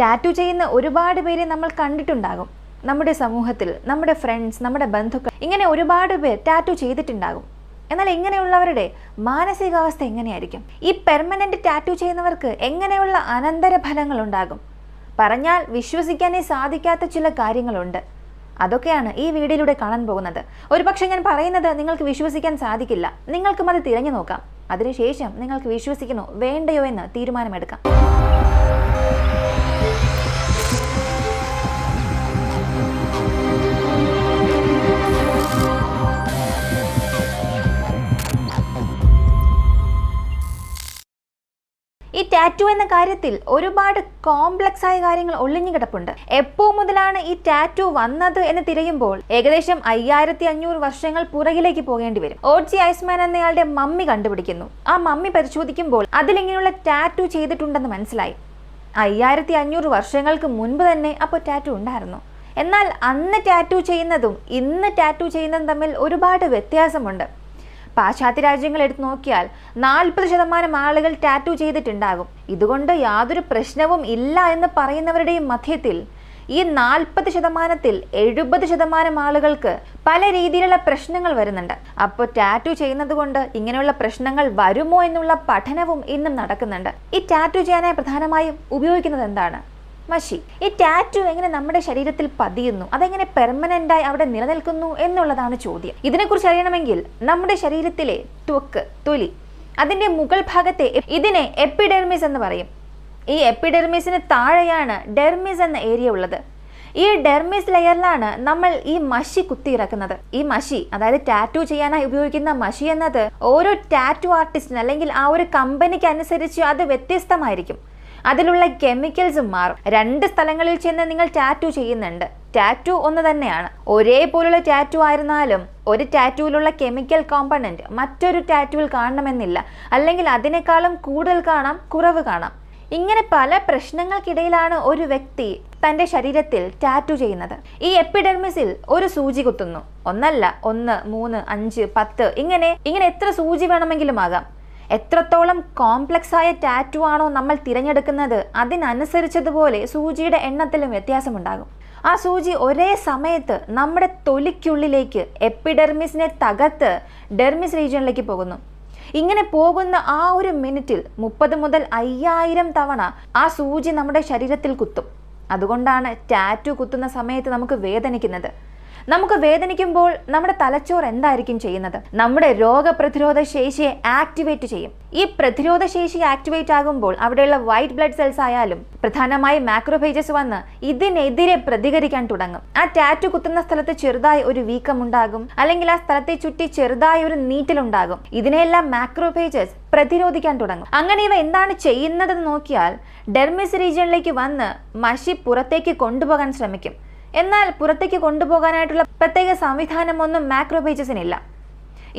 Tattoo ചെയ്യുന്ന ഒരുപാട് പേരെ നമ്മൾ കണ്ടിട്ടുണ്ടാകും. നമ്മുടെ സമൂഹത്തിൽ, നമ്മുടെ ഫ്രണ്ട്സ്, നമ്മുടെ ബന്ധുക്കൾ, ഇങ്ങനെ ഒരുപാട് പേർ ടാറ്റു ചെയ്തിട്ടുണ്ടാകും. എന്നാൽ ഇങ്ങനെയുള്ളവരുടെ മാനസികാവസ്ഥ എങ്ങനെയായിരിക്കും? ഈ പെർമനന്റ് ടാറ്റു ചെയ്യുന്നവർക്ക് എങ്ങനെയുള്ള അനന്തരഫലങ്ങൾ ഉണ്ടാകും? പറഞ്ഞാൽ വിശ്വസിക്കാനേ സാധിക്കാത്ത ചില കാര്യങ്ങളുണ്ട്. അതൊക്കെയാണ് ഈ വീഡിയോയിലൂടെ കാണാൻ പോകുന്നത്. ഒരുപക്ഷെ ഞാൻ പറയുന്നത് നിങ്ങൾക്ക് വിശ്വസിക്കാൻ സാധിക്കില്ല. നിങ്ങൾക്കും അത് തിരഞ്ഞു നോക്കാം. അതിനുശേഷം നിങ്ങൾക്ക് വിശ്വസിക്കണോ വേണ്ടയോ എന്ന് തീരുമാനമെടുക്കാം. ഈ ടാറ്റു എന്ന കാര്യത്തിൽ ഒരുപാട് കോംപ്ലക്സ് ആയ കാര്യങ്ങൾ ഒളിഞ്ഞു കിടപ്പുണ്ട്. എപ്പോ മുതലാണ് ഈ ടാറ്റു വന്നത് എന്ന് തിരയുമ്പോൾ ഏകദേശം 5500 വർഷങ്ങൾ പുറകിലേക്ക് പോകേണ്ടി വരും. ഓജി ഐസ്മാൻ എന്നയാളുടെ മമ്മി കണ്ടുപിടിക്കുന്നു. ആ മമ്മി പരിശോധിക്കുമ്പോൾ അതിലിങ്ങനെയുള്ള ടാറ്റു ചെയ്തിട്ടുണ്ടെന്ന് മനസ്സിലായി. 5500 വർഷങ്ങൾക്ക് മുൻപ് തന്നെ അപ്പോൾ ടാറ്റു ഉണ്ടായിരുന്നു. എന്നാൽ അന്ന് ടാറ്റു ചെയ്യുന്നതും ഇന്ന് ടാറ്റു ചെയ്യുന്നതും തമ്മിൽ ഒരുപാട് വ്യത്യാസമുണ്ട്. പാശ്ചാത്യ രാജ്യങ്ങൾ എടുത്തു നോക്കിയാൽ 40% ആളുകൾ ടാറ്റു ചെയ്തിട്ടുണ്ടാകും. ഇതുകൊണ്ട് യാതൊരു പ്രശ്നവും ഇല്ല എന്ന് പറയുന്നവരുടെയും മധ്യത്തിൽ ഈ 40%-ൽ 70% ആളുകൾക്ക് പല രീതിയിലുള്ള പ്രശ്നങ്ങൾ വരുന്നുണ്ട്. അപ്പോൾ ടാറ്റു ചെയ്യുന്നത് കൊണ്ട് ഇങ്ങനെയുള്ള പ്രശ്നങ്ങൾ വരുമോ എന്നുള്ള പഠനവും ഇന്നും നടക്കുന്നുണ്ട്. ഈ ടാറ്റു ചെയ്യാനായി പ്രധാനമായും ഉപയോഗിക്കുന്നത് എന്താണ്? മഷി. ഈ ടാറ്റു എങ്ങനെ നമ്മുടെ ശരീരത്തിൽ പതിയുന്നു, അതെങ്ങനെ പെർമനന്റായി അവിടെ നിലനിൽക്കുന്നു എന്നുള്ളതാണ് ചോദ്യം. ഇതിനെക്കുറിച്ച് അറിയണമെങ്കിൽ നമ്മുടെ ശരീരത്തിലെ തൊലി, അതിന്റെ മുകൾ ഭാഗത്തെ ഇതിനെ എപ്പിഡെർമിസ് എന്ന് പറയും. ഈ എപ്പിഡെർമിസിന് താഴെയാണ് ഡെർമിസ് എന്ന ഏരിയ ഉള്ളത്. ഈ ഡെർമിസ് ലെയറിലാണ് നമ്മൾ ഈ മഷി കുത്തിയിറക്കുന്നത്. ഈ മഷി, അതായത് ടാറ്റു ചെയ്യാനായി ഉപയോഗിക്കുന്ന മഷി എന്നത് ഓരോ ടാറ്റു ആർട്ടിസ്റ്റിന് അല്ലെങ്കിൽ ആ ഒരു കമ്പനിക്ക് അനുസരിച്ച് അത് വ്യത്യസ്തമായിരിക്കും. അതിലുള്ള കെമിക്കൽസും മാറും. 2 സ്ഥലങ്ങളിൽ ചെന്ന് നിങ്ങൾ ടാറ്റു ചെയ്യുന്നുണ്ട്, ടാറ്റു ഒന്ന് തന്നെയാണ്. ഒരേപോലുള്ള ടാറ്റു ആയിരുന്നാലും ഒരു ടാറ്റുവിലുള്ള കെമിക്കൽ കോമ്പണന്റ് മറ്റൊരു ടാറ്റുവിൽ കാണണമെന്നില്ല. അല്ലെങ്കിൽ അതിനേക്കാളും കൂടുതൽ കാണാം, കുറവ് കാണാം. ഇങ്ങനെ പല പ്രശ്നങ്ങൾക്കിടയിലാണ് ഒരു വ്യക്തി തൻ്റെ ശരീരത്തിൽ ടാറ്റു ചെയ്യുന്നത്. ഈ എപ്പിഡെർമിസിൽ ഒരു സൂചി കുത്തുന്നു. ഒന്നല്ല, 1, 3, 5, 10 ഇങ്ങനെ എത്ര സൂചി വേണമെങ്കിലും ആകാം. എത്രത്തോളം കോംപ്ലക്സ് ആയ ടാറ്റു ആണോ നമ്മൾ തിരഞ്ഞെടുക്കുന്നത് അതിനനുസരിച്ചതുപോലെ സൂചിയുടെ എണ്ണത്തിലും വ്യത്യാസമുണ്ടാകും. ആ സൂചി ഒരേ സമയത്ത് നമ്മുടെ തൊലിക്കുള്ളിലേക്ക് എപ്പിഡെർമിസിനെ തകർത്ത് ഡെർമിസ് റീജിയനിലേക്ക് പോകുന്നു. ഇങ്ങനെ പോകുന്ന ആ ഒരു മിനിറ്റിൽ 30 മുതൽ 5000 തവണ ആ സൂചി നമ്മുടെ ശരീരത്തിൽ കുത്തും. അതുകൊണ്ടാണ് ടാറ്റു കുത്തുന്ന സമയത്ത് നമുക്ക് വേദനിക്കുന്നത്. നമുക്ക് വേദനിക്കുമ്പോൾ നമ്മുടെ തലച്ചോറ് എന്തായിരിക്കും ചെയ്യുന്നത്? നമ്മുടെ രോഗപ്രതിരോധ ശേഷിയെ ആക്ടിവേറ്റ് ചെയ്യും. ഈ പ്രതിരോധ ശേഷി ആക്ടിവേറ്റ് ആകുമ്പോൾ അവിടെയുള്ള വൈറ്റ് ബ്ലഡ് സെൽസ് ആയാലും പ്രധാനമായും മാക്രോഫേജസ് വന്ന് ഇതിനെതിരെ പ്രതികരിക്കാൻ തുടങ്ങും. ആ ടാറ്റു കുത്തുന്ന സ്ഥലത്ത് ചെറുതായി ഒരു വീക്കം ഉണ്ടാകും, അല്ലെങ്കിൽ ആ സ്ഥലത്തെ ചുറ്റി ചെറുതായി ഒരു നീറ്റലുണ്ടാകും. ഇതിനെല്ലാം മാക്രോഫേജസ് പ്രതിരോധിക്കാൻ തുടങ്ങും. അങ്ങനെ ഇവ എന്താണ് ചെയ്യുന്നതെന്ന് നോക്കിയാൽ ഡെർമിസ് റീജിയനിലേക്ക് വന്ന് മഷി പുറത്തേക്ക് കൊണ്ടുപോകാൻ ശ്രമിക്കും. എന്നാൽ പുറത്തേക്ക് കൊണ്ടുപോകാനായിട്ടുള്ള പ്രത്യേക സംവിധാനമൊന്നും മാക്രോഫേജസിനില്ല.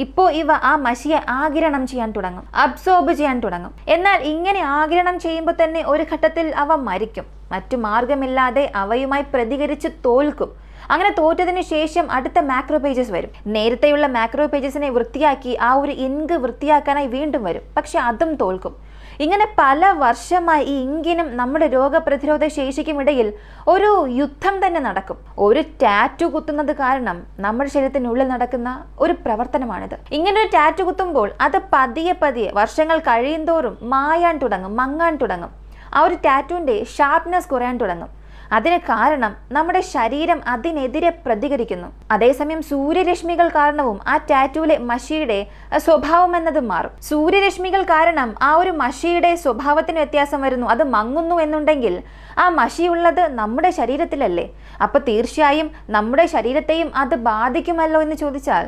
ഇപ്പോൾ ഇവ ആ മഷിയെ ആഗിരണം ചെയ്യാൻ തുടങ്ങും, അബ്സോർബ് ചെയ്യാൻ തുടങ്ങും. എന്നാൽ ഇങ്ങനെ ആഗിരണം ചെയ്യുമ്പോൾ തന്നെ ഒരു ഘട്ടത്തിൽ അവ മരിക്കും. മറ്റു മാർഗമില്ലാതെ അവയുമായി പ്രതികരിച്ച് തോൽക്കും. അങ്ങനെ തോറ്റതിനു ശേഷം അടുത്ത മാക്രോഫേജസ് വരും. നേരത്തെയുള്ള മാക്രോഫേജസിനെ വൃത്തിയാക്കി ആ ഒരു ഇങ്ക് വൃത്തിയാക്കാനായി വീണ്ടും വരും. പക്ഷെ അതും തോൽക്കും. ഇങ്ങനെ പല വർഷമായി ഈ ഇങ്കിനും നമ്മുടെ രോഗപ്രതിരോധ ശേഷിക്കും ഇടയിൽ ഒരു യുദ്ധം തന്നെ നടക്കും. ഒരു ടാറ്റു കുത്തുന്നത് കാരണം നമ്മുടെ ശരീരത്തിനുള്ളിൽ നടക്കുന്ന ഒരു പ്രവർത്തനമാണിത്. ഇങ്ങനെ ഒരു ടാറ്റു കുത്തുമ്പോൾ അത് പതിയെ വർഷങ്ങൾ കഴിയുന്തോറും മായാൻ തുടങ്ങും, മങ്ങാൻ തുടങ്ങും. ആ ഒരു ടാറ്റുവിൻ്റെ ഷാർപ്നെസ് കുറയാൻ തുടങ്ങും. അതിന് കാരണം നമ്മുടെ ശരീരം അതിനെതിരെ പ്രതികരിക്കുന്നു. അതേസമയം സൂര്യരശ്മികൾ കാരണവും ആ ടാറ്റുവിലെ മഷിയുടെ സ്വഭാവം എന്നത് മാറും. സൂര്യരശ്മികൾ കാരണം ആ ഒരു മഷിയുടെ സ്വഭാവത്തിന് വ്യത്യാസം വരുന്നു, അത് മങ്ങുന്നു എന്നുണ്ടെങ്കിൽ ആ മഷിയുള്ളത് നമ്മുടെ ശരീരത്തിലല്ലേ? അപ്പോൾ തീർച്ചയായും നമ്മുടെ ശരീരത്തെയും അത് ബാധിക്കുമല്ലോ എന്ന് ചോദിച്ചാൽ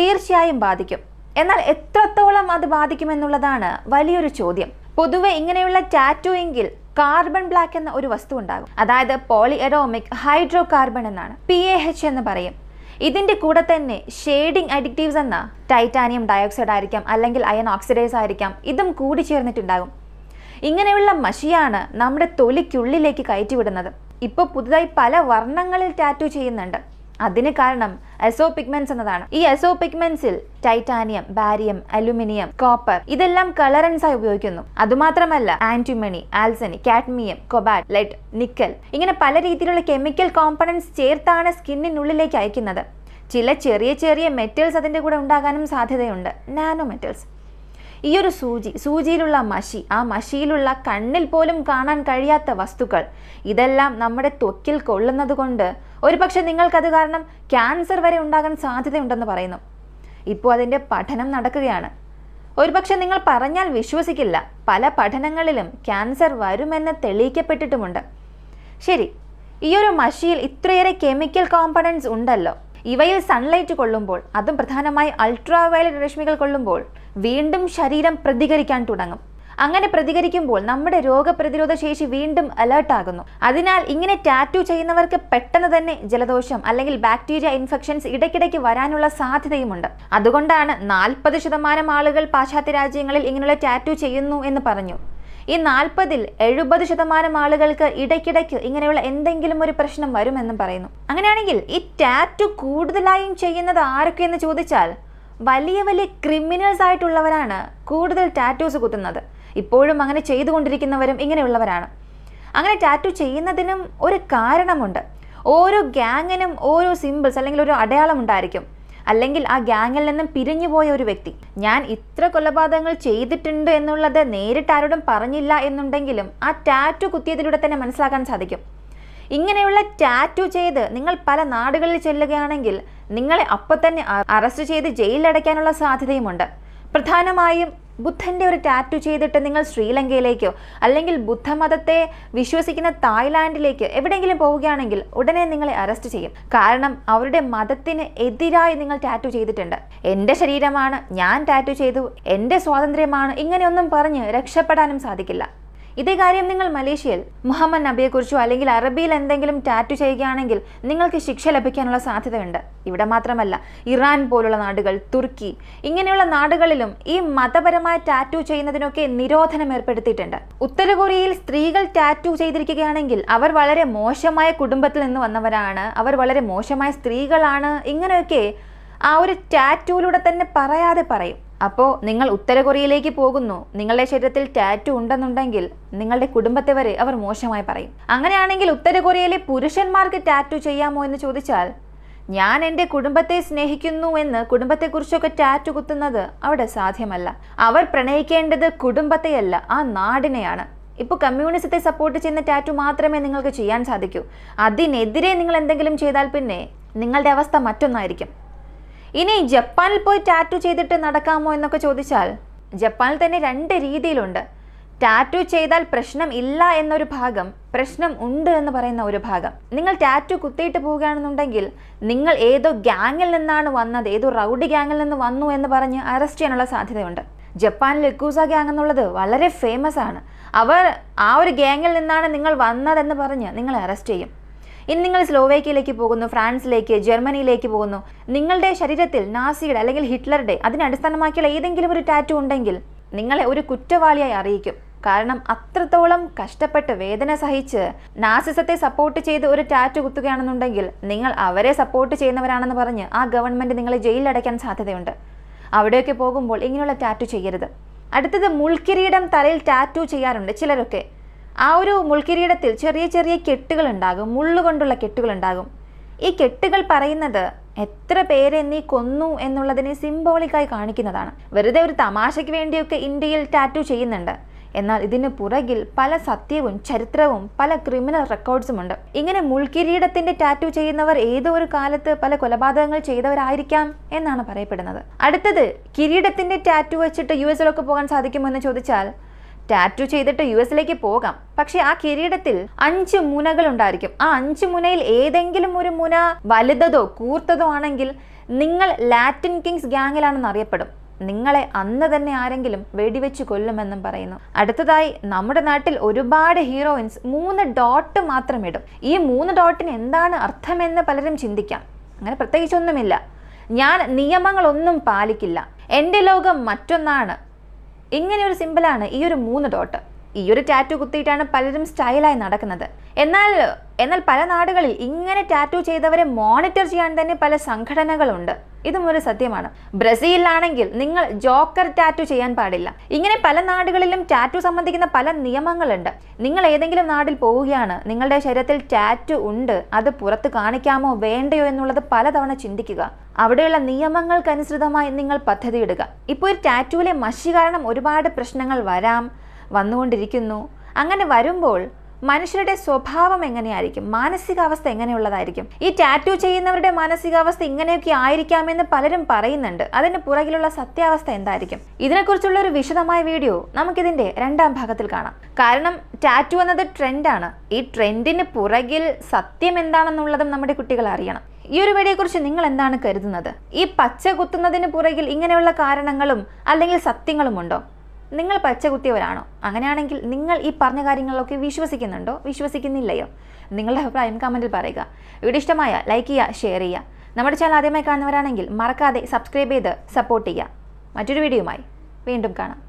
തീർച്ചയായും ബാധിക്കും. എന്നാൽ എത്രത്തോളം അത് ബാധിക്കുമെന്നുള്ളതാണ് വലിയൊരു ചോദ്യം. പൊതുവെ ഇങ്ങനെയുള്ള ടാറ്റൂയിങ്ങിൽ കാർബൺ ബ്ലാക്ക് എന്ന ഒരു വസ്തു ഉണ്ടാകും. അതായത് പോളിഎറോമിക് ഹൈഡ്രോ കാർബൺ എന്നാണ്, PAH എന്ന് പറയും. ഇതിൻ്റെ കൂടെ തന്നെ ഷെയ്ഡിങ് അഡിക്റ്റീവ്സ് എന്ന ടൈറ്റാനിയം ഡയോക്സൈഡ് ആയിരിക്കാം, അല്ലെങ്കിൽ അയൺ ഓക്സിഡൈസ് ആയിരിക്കാം, ഇതും കൂടി ചേർന്നിട്ടുണ്ടാകും. ഇങ്ങനെയുള്ള മഷിയാണ് നമ്മുടെ തൊലിക്കുള്ളിലേക്ക് കയറ്റിവിടുന്നത്. ഇപ്പോൾ പുതുതായി പല വർണ്ണങ്ങളിൽ ടാറ്റു ചെയ്യുന്നുണ്ട്. അതിന് കാരണം എസോ പിഗ്മെന്റ്സ് എന്നതാണ്. ഈ എസോ പിഗ്മെന്റ്സിൽ ടൈറ്റാനിയം, ബാരിയം, അലുമിനിയം, കോപ്പർ ഇതെല്ലാം കളറൻസ് ആയി ഉപയോഗിക്കുന്നു. അതുമാത്രമല്ല ആന്റിമണി, ആൽസനി, കാഡ്മിയം, കൊബാൾട്ട്, ലെഡ്, നിക്കൽ ഇങ്ങനെ പല രീതിയിലുള്ള കെമിക്കൽ കോമ്പണൻസ് ചേർത്താണ് സ്കിന്നിനുള്ളിലേക്ക് അയക്കുന്നത്. ചില ചെറിയ ചെറിയ മെറ്റൽസ് അതിൻ്റെ കൂടെ ഉണ്ടാകാനും സാധ്യതയുണ്ട്, നാനോ മെറ്റൽസ്. ഈ ഒരു സൂചിയിലുള്ള മഷി, ആ മഷിയിലുള്ള കണ്ണിൽ പോലും കാണാൻ കഴിയാത്ത വസ്തുക്കൾ ഇതെല്ലാം നമ്മുടെ ത്വക്കിൽ കൊള്ളുന്നത് കൊണ്ട് ഒരുപക്ഷെ നിങ്ങൾക്കത് കാരണം ക്യാൻസർ വരെ ഉണ്ടാകാൻ സാധ്യതയുണ്ടെന്ന് പറയുന്നു. ഇപ്പോൾ അതിൻ്റെ പഠനം നടക്കുകയാണ്. ഒരുപക്ഷെ നിങ്ങൾ പറഞ്ഞാൽ വിശ്വസിക്കില്ല, പല പഠനങ്ങളിലും ക്യാൻസർ വരുമെന്ന് തെളിയിക്കപ്പെട്ടിട്ടുമുണ്ട്. ശരി, ഈ ഒരു മഷിയിൽ ഇത്രയേറെ കെമിക്കൽ കോമ്പണൻസ് ഉണ്ടല്ലോ, ഇവയിൽ സൺലൈറ്റ് കൊള്ളുമ്പോൾ, അതും പ്രധാനമായി അൾട്രാ വയലറ്റ് രശ്മികൾ കൊള്ളുമ്പോൾ വീണ്ടും ശരീരം പ്രതികരിക്കാൻ തുടങ്ങും. അങ്ങനെ പ്രതികരിക്കുമ്പോൾ നമ്മുടെ രോഗപ്രതിരോധ ശേഷി വീണ്ടും അലേർട്ടാകുന്നു. അതിനാൽ ഇങ്ങനെ ടാറ്റു ചെയ്യുന്നവർക്ക് പെട്ടെന്ന് തന്നെ ജലദോഷം അല്ലെങ്കിൽ ബാക്ടീരിയ ഇൻഫെക്ഷൻസ് ഇടയ്ക്കിടയ്ക്ക് വരാനുള്ള സാധ്യതയുമുണ്ട്. അതുകൊണ്ടാണ് 40% ആളുകൾ പാശ്ചാത്യ രാജ്യങ്ങളിൽ ഇങ്ങനെയുള്ള ടാറ്റു ചെയ്യുന്നു എന്ന് പറഞ്ഞു. ഈ 40-ൽ 70% ആളുകൾക്ക് ഇടയ്ക്കിടയ്ക്ക് ഇങ്ങനെയുള്ള എന്തെങ്കിലും ഒരു പ്രശ്നം വരുമെന്നും പറയുന്നു. അങ്ങനെയാണെങ്കിൽ ഈ ടാറ്റു കൂടുതലായും ചെയ്യുന്നത് ആരൊക്കെയെന്ന് ചോദിച്ചാൽ വലിയ വലിയ ക്രിമിനൽസ് ആയിട്ടുള്ളവരാണ് കൂടുതൽ ടാറ്റൂസ് കുത്തുന്നത്. ഇപ്പോഴും അങ്ങനെ ചെയ്തുകൊണ്ടിരിക്കുന്നവരും ഇങ്ങനെയുള്ളവരാണ്. അങ്ങനെ ടാറ്റു ചെയ്യുന്നതിനും ഒരു കാരണമുണ്ട്. ഓരോ ഗ്യാങ്ങിനും ഓരോ സിമ്പിൾസ് അല്ലെങ്കിൽ ഒരു അടയാളം ഉണ്ടായിരിക്കും. അല്ലെങ്കിൽ ആ ഗ്യാങ്ങിൽ നിന്നും പിരിഞ്ഞുപോയ ഒരു വ്യക്തി, ഞാൻ ഇത്ര കൊലപാതകങ്ങൾ ചെയ്തിട്ടുണ്ട് എന്നുള്ളത് നേരിട്ട് ആരോടും പറഞ്ഞില്ല എന്നുണ്ടെങ്കിലും ആ ടാറ്റു കുത്തിയതിലൂടെ തന്നെ മനസ്സിലാക്കാൻ സാധിക്കും. ഇങ്ങനെയുള്ള ടാറ്റു ചെയ്ത് നിങ്ങൾ പല നാടുകളിൽ ചെല്ലുകയാണെങ്കിൽ നിങ്ങളെ അപ്പം തന്നെ അറസ്റ്റ് ചെയ്ത് ജയിലിലടയ്ക്കാനുള്ള സാധ്യതയുമുണ്ട്. പ്രധാനമായും ബുദ്ധൻ്റെ ഒരു ടാറ്റു ചെയ്തിട്ട് നിങ്ങൾ ശ്രീലങ്കയിലേക്കോ അല്ലെങ്കിൽ ബുദ്ധമതത്തെ വിശ്വസിക്കുന്ന തായ്ലാൻഡിലേക്ക് എവിടെയെങ്കിലും പോവുകയാണെങ്കിൽ ഉടനെ നിങ്ങളെ അറസ്റ്റ് ചെയ്യും. കാരണം അവരുടെ മതത്തിന് എതിരായി നിങ്ങൾ ടാറ്റു ചെയ്തിട്ടുണ്ട്. എൻ്റെ ശരീരമാണ്, ഞാൻ ടാറ്റു ചെയ്തു, എൻ്റെ സ്വാതന്ത്ര്യമാണ്, ഇങ്ങനെയൊന്നും പറഞ്ഞ് രക്ഷപ്പെടാനും സാധിക്കില്ല. ഇതേ കാര്യം നിങ്ങൾ മലേഷ്യയിൽ മുഹമ്മദ് നബിയെക്കുറിച്ചോ അല്ലെങ്കിൽ അറബിയിൽ എന്തെങ്കിലും ടാറ്റു ചെയ്യുകയാണെങ്കിൽ നിങ്ങൾക്ക് ശിക്ഷ ലഭിക്കാനുള്ള സാധ്യതയുണ്ട്. ഇവിടെ മാത്രമല്ല, ഇറാൻ പോലുള്ള നാടുകൾ, തുർക്കി ഇങ്ങനെയുള്ള നാടുകളിലും ഈ മതപരമായ ടാറ്റു ചെയ്യുന്നതിനൊക്കെ നിരോധനം ഏർപ്പെടുത്തിയിട്ടുണ്ട്. ഉത്തര കൊറിയയിൽ സ്ത്രീകൾ ടാറ്റു ചെയ്തിരിക്കുകയാണെങ്കിൽ അവർ വളരെ മോശമായ കുടുംബത്തിൽ നിന്ന് വന്നവരാണ്, അവർ വളരെ മോശമായ സ്ത്രീകളാണ്, ഇങ്ങനെയൊക്കെ ആ ഒരു ടാറ്റുവിലൂടെ തന്നെ പറയാതെ പറയും. അപ്പോൾ നിങ്ങൾ ഉത്തര കൊറിയയിലേക്ക് പോകുന്നു, നിങ്ങളുടെ ശരീരത്തിൽ ടാറ്റു ഉണ്ടെന്നുണ്ടെങ്കിൽ നിങ്ങളുടെ കുടുംബത്തെ വരെ അവർ മോശമായി പറയും. അങ്ങനെയാണെങ്കിൽ ഉത്തര കൊറിയയിലെ പുരുഷന്മാർക്ക് ടാറ്റു ചെയ്യാമോ എന്ന് ചോദിച്ചാൽ, ഞാൻ എൻ്റെ കുടുംബത്തെ സ്നേഹിക്കുന്നു എന്ന് കുടുംബത്തെക്കുറിച്ചൊക്കെ ടാറ്റു കുത്തുന്നത് അവിടെ സാധ്യമല്ല. അവർ പ്രണയിക്കേണ്ടത് കുടുംബത്തെയല്ല, ആ നാടിനെയാണ്. ഇപ്പോൾ കമ്മ്യൂണിസത്തെ സപ്പോർട്ട് ചെയ്യുന്ന ടാറ്റു മാത്രമേ നിങ്ങൾക്ക് ചെയ്യാൻ സാധിക്കൂ. അതിനെതിരെ നിങ്ങൾ എന്തെങ്കിലും ചെയ്താൽ പിന്നെ നിങ്ങളുടെ അവസ്ഥ മറ്റൊന്നായിരിക്കും. ഇനി ജപ്പാനിൽ പോയി ടാറ്റു ചെയ്തിട്ട് നടക്കാമോ എന്നൊക്കെ ചോദിച്ചാൽ, ജപ്പാനിൽ തന്നെ 2 രീതിയിലുണ്ട്. ടാറ്റു ചെയ്താൽ പ്രശ്നം ഇല്ല എന്നൊരു ഭാഗം, പ്രശ്നം ഉണ്ട് എന്ന് പറയുന്ന ഒരു ഭാഗം. നിങ്ങൾ ടാറ്റു കുത്തിയിട്ട് പോവുകയാണെന്നുണ്ടെങ്കിൽ നിങ്ങൾ ഏതോ ഗ്യാങ്ങിൽ നിന്നാണ് വന്നത്, ഏതോ റൗഡി ഗ്യാങ്ങിൽ നിന്ന് വന്നു എന്ന് പറഞ്ഞ് അറസ്റ്റ് ചെയ്യാനുള്ള സാധ്യതയുണ്ട്. ജപ്പാനിൽ യക്കൂസ ഗ്യാങ് എന്നുള്ളത് വളരെ ഫേമസ് ആണ്. അവർ ആ ഒരു ഗ്യാങ്ങിൽ നിന്നാണ് നിങ്ങൾ വന്നതെന്ന് പറഞ്ഞ് നിങ്ങളെ അറസ്റ്റ് ചെയ്യും. ഇനി നിങ്ങൾ സ്ലോവേക്കിയയിലേക്ക് പോകുന്നു, ഫ്രാൻസിലേക്ക്, ജർമ്മനിയിലേക്ക് പോകുന്നു, നിങ്ങളുടെ ശരീരത്തിൽ നാസിയുടെ അല്ലെങ്കിൽ ഹിറ്റ്ലറുടെ അതിനെ അടിസ്ഥാനമാക്കിയുള്ള ഏതെങ്കിലും ഒരു ടാറ്റു ഉണ്ടെങ്കിൽ നിങ്ങളെ ഒരു കുറ്റവാളിയായി അറിയിക്കും. കാരണം അത്രത്തോളം കഷ്ടപ്പെട്ട് വേദന സഹിച്ച് നാസിസത്തെ സപ്പോർട്ട് ചെയ്ത് ഒരു ടാറ്റു കുത്തുകയാണെന്നുണ്ടെങ്കിൽ നിങ്ങൾ അവരെ സപ്പോർട്ട് ചെയ്യുന്നവരാണെന്ന് പറഞ്ഞ് ആ ഗവൺമെൻറ് നിങ്ങളെ ജയിലിലടയ്ക്കാൻ സാധ്യതയുണ്ട്. അവിടെയൊക്കെ പോകുമ്പോൾ ഇങ്ങനെയുള്ള ടാറ്റു ചെയ്യരുത്. അടുത്തത് മുൾക്കിരീടം തലയിൽ ടാറ്റു ചെയ്യാറുണ്ട് ചിലരൊക്കെ. ആ ഒരു മുൾക്കിരീടത്തിൽ ചെറിയ ചെറിയ കെട്ടുകൾ ഉണ്ടാകും, മുള്ളുകൊണ്ടുള്ള കെട്ടുകൾ ഉണ്ടാകും. ഈ കെട്ടുകൾ പറയുന്നത് എത്ര പേരെ നീ കൊന്നു എന്നുള്ളതിനെ സിംബോളിക്കായി കാണിക്കുന്നതാണ്. വെറുതെ ഒരു തമാശയ്ക്ക് വേണ്ടിയൊക്കെ ഇന്ത്യയിൽ ടാറ്റു ചെയ്യുന്നുണ്ട്. എന്നാൽ ഇതിന് പുറകിൽ പല സത്യവും ചരിത്രവും പല ക്രിമിനൽ റെക്കോർഡ്സും ഉണ്ട്. ഇങ്ങനെ മുൾക്കിരീടത്തിന്റെ ടാറ്റു ചെയ്യുന്നവർ ഏതോ ഒരു കാലത്ത് പല കൊലപാതകങ്ങൾ ചെയ്തവരായിരിക്കാം എന്നാണ് പറയപ്പെടുന്നത്. അടുത്തത്, കിരീടത്തിന്റെ ടാറ്റു വെച്ചിട്ട് US-ലൊക്കെ പോകാൻ സാധിക്കുമോ എന്ന് ചോദിച്ചാൽ, ടാറ്റു ചെയ്തിട്ട് US-ലേക്ക് പോകാം. പക്ഷെ ആ കിരീടത്തിൽ 5 മുനകൾ ഉണ്ടായിരിക്കും. ആ 5 മുനയിൽ ഏതെങ്കിലും ഒരു മുന വലുതോ കൂർത്തതോ ആണെങ്കിൽ നിങ്ങൾ ലാറ്റിൻ കിങ്സ് ഗ്യാങ്ങിലാണെന്ന് അറിയപ്പെടും. നിങ്ങളെ അന്ന് തന്നെ ആരെങ്കിലും വെടിവെച്ച് കൊല്ലുമെന്നും പറയുന്നു. അടുത്തതായി, നമ്മുടെ നാട്ടിൽ ഒരുപാട് ഹീറോയിൻസ് 3 ഡോട്ട് മാത്രം ഇടും. ഈ 3 ഡോട്ടിന് എന്താണ് അർത്ഥമെന്ന് പലരും ചിന്തിക്കാം. അങ്ങനെ പ്രത്യേകിച്ചൊന്നുമില്ല. ഞാൻ നിയമങ്ങളൊന്നും പാലിക്കില്ല, എൻ്റെ ലോകം മറ്റൊന്നാണ്, ഇങ്ങനെ ഒരു സിമ്പിളാണ് ഈ ഒരു 3 ഡോട്ട്. ഈ ഒരു ടാറ്റു കുത്തിയിട്ടാണ് പലരും സ്റ്റൈലായി നടക്കുന്നത്. എന്നാൽ പല നാടുകളിൽ ഇങ്ങനെ ടാറ്റു ചെയ്തവരെ മോണിറ്റർ ചെയ്യാൻ തന്നെ പല സംഘടനകളുണ്ട്. ഇതും ഒരു സത്യമാണ്. ബ്രസീലിലാണെങ്കിൽ നിങ്ങൾ ജോക്കർ ടാറ്റു ചെയ്യാൻ പാടില്ല. ഇങ്ങനെ പല നാടുകളിലും ടാറ്റു സംബന്ധിക്കുന്ന പല നിയമങ്ങളുണ്ട്. നിങ്ങൾ ഏതെങ്കിലും നാട്ടിൽ പോവുകയാണ്, നിങ്ങളുടെ ശരീരത്തിൽ ടാറ്റു ഉണ്ട്, അത് പുറത്ത് കാണിക്കാമോ വേണ്ടയോ എന്നുള്ളത് പലതവണ ചിന്തിക്കുക. അവിടെയുള്ള നിയമങ്ങൾക്കനുസൃതമായി നിങ്ങൾ പദ്ധതിയിടുക. ഇപ്പോൾ ഒരു ടാറ്റുവിലെ മഷി കാരണം ഒരുപാട് പ്രശ്നങ്ങൾ വന്നുകൊണ്ടിരിക്കുന്നു. അങ്ങനെ വരുമ്പോൾ മനുഷ്യരുടെ സ്വഭാവം എങ്ങനെയായിരിക്കും, മാനസികാവസ്ഥ എങ്ങനെയുള്ളതായിരിക്കും? ഈ ടാറ്റു ചെയ്യുന്നവരുടെ മാനസികാവസ്ഥ ഇങ്ങനെയൊക്കെ ആയിരിക്കാമെന്ന് പലരും പറയുന്നുണ്ട്. അതിന് പുറകിലുള്ള സത്യാവസ്ഥ എന്തായിരിക്കും? ഇതിനെക്കുറിച്ചുള്ള ഒരു വിശദമായ വീഡിയോ നമുക്കിതിന്റെ 2ാം ഭാഗത്തിൽ കാണാം. കാരണം ടാറ്റു എന്നത് ട്രെൻഡാണ്. ഈ ട്രെൻഡിന് പുറകിൽ സത്യം എന്താണെന്നുള്ളതും നമ്മുടെ കുട്ടികൾ അറിയണം. ഈ ഒരു വീഡിയോയെക്കുറിച്ച് നിങ്ങൾ എന്താണ് കരുതുന്നത്? ഈ പച്ച കുത്തുന്നതിന് പുറകിൽ ഇങ്ങനെയുള്ള കാരണങ്ങളും അല്ലെങ്കിൽ സത്യങ്ങളും ഉണ്ടോ? നിങ്ങൾ പച്ച കുത്തിയവരാണോ? അങ്ങനെയാണെങ്കിൽ നിങ്ങൾ ഈ പറഞ്ഞ കാര്യങ്ങളിലൊക്കെ വിശ്വസിക്കുന്നുണ്ടോ, വിശ്വസിക്കുന്നില്ലയോ? നിങ്ങളുടെ അഭിപ്രായം കമൻറ്റിൽ പറയുക. വീഡിയോ ഇഷ്ടമായ ലൈക്ക് ചെയ്യുക, ഷെയർ ചെയ്യുക. നമ്മുടെ ചാനൽ ആദ്യമായി കാണുന്നവരാണെങ്കിൽ മറക്കാതെ സബ്സ്ക്രൈബ് ചെയ്ത് സപ്പോർട്ട് ചെയ്യുക. മറ്റൊരു വീഡിയോയുമായി വീണ്ടും കാണാം.